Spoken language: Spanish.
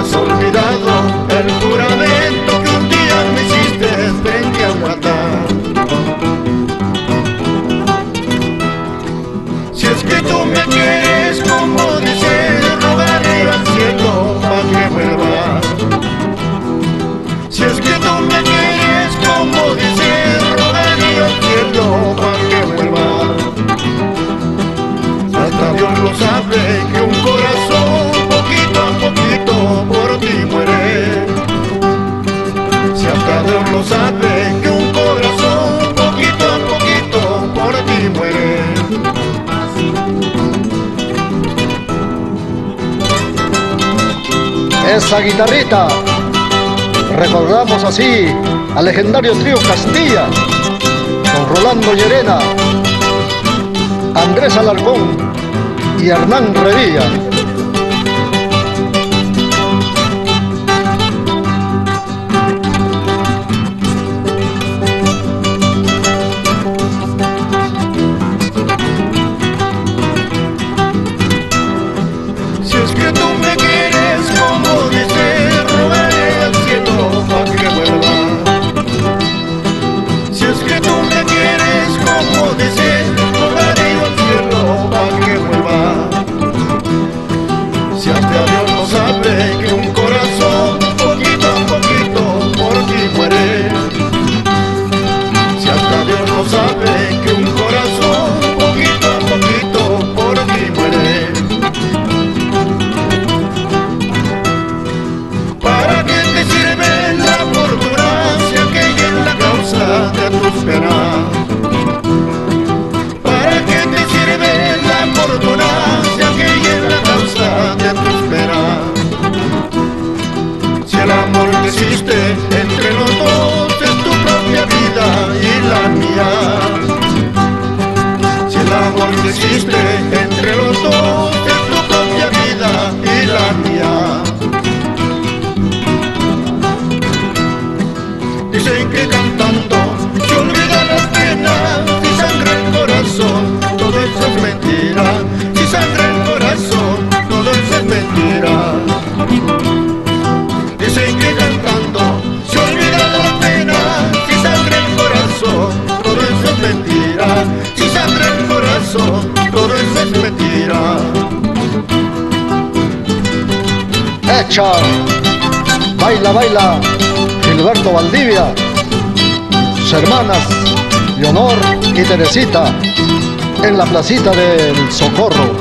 has olvidado el juramento que un día me hiciste frente al altar. Si es que tú me quieres como dices, rogaré al cielo para que vuelva. Si es que tú me quieres como dices, rogaré al cielo para que vuelva. Hasta Dios lo sabe que un corazón poquito a poquito por ti muere. Si hasta Dios lo sabe que un corazón poquito a poquito por ti muere. Esa guitarrita, recordamos así al legendario trío Castilla, con Rolando Llerena, Andrés Alarcón y Hernán Revilla. Si es que tú me quieres como dices, rogaré al cielo para que vuelva. Si es que tú me quieres como dices, rogaré al cielo para que vuelva. Si hasta Dios lo sabe que un corazón poquito a poquito por ti muere. Si hasta Dios lo sabe que un corazón poquito a poquito por ti muere. ¿Para qué te sirve la fortuna si aquella es la causa de tus penas? ¿Para qué te sirve la fortuna si aquella es la causa de tus penas? Si el amor que existe entre los dos es tu propia vida y la mía. Si el amor que existe entre los dos es tu propia vida y la mía. Dicen que cantando se olvida las penas, si sangra el corazón, todo eso es mentira. Si sangra el corazón, todo eso es mentira. Dicen que cantando se olvida las penas, si sangra el corazón, todo eso es mentira. Si sangra el corazón, todo eso es mentira. Hecha, baila, baila, Gilberto Valdivia, sus hermanas Leonor y Teresita, en la placita del Socorro.